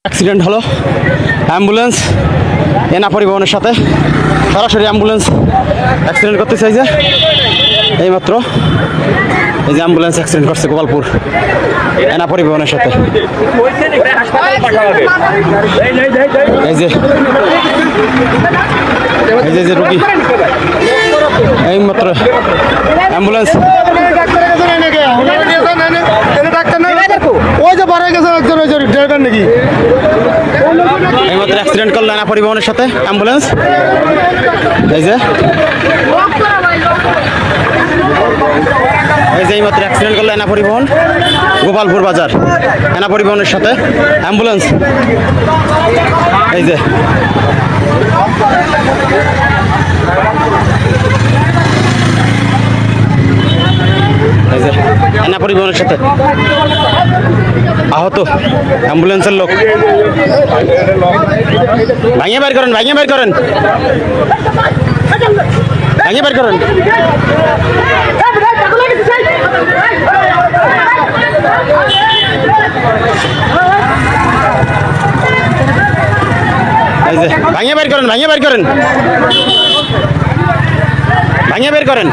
accident হলো ambulance এনা পরিবহনের সাথে সরাসরি অ্যাম্বুলেন্স অ্যাক্সিডেন্ট করতে চাইছে এইমাত্র এই যে অ্যাম্বুলেন্স অ্যাক্সিডেন্ট করছে গোপালপুর এনা পরিবহনের সাথে এই যে রুগী এইমাত্র অ্যাম্বুলেন্স এইমাত্র অ্যাক্সিডেন্ট করলো এনা পরিবহনের সাথে অ্যাম্বুলেন্স এই যে এইমাত্র অ্যাক্সিডেন্ট করলো এনা পরিবহন গোপালপুর বাজার এনা পরিবহনের সাথে অ্যাম্বুলেন্স এই যে এনা পরিবহনের সাথে আহত অ্যাম্বুলেন্সের লোক ভাঙিয়ে বের করেন ভাঙিয়ে বের করেন ভাঙিয়ে বের করেন ভাঙিয়ে বের করেন ভাঙিয়ে বের করেন ভাঙিয়ে বের করেন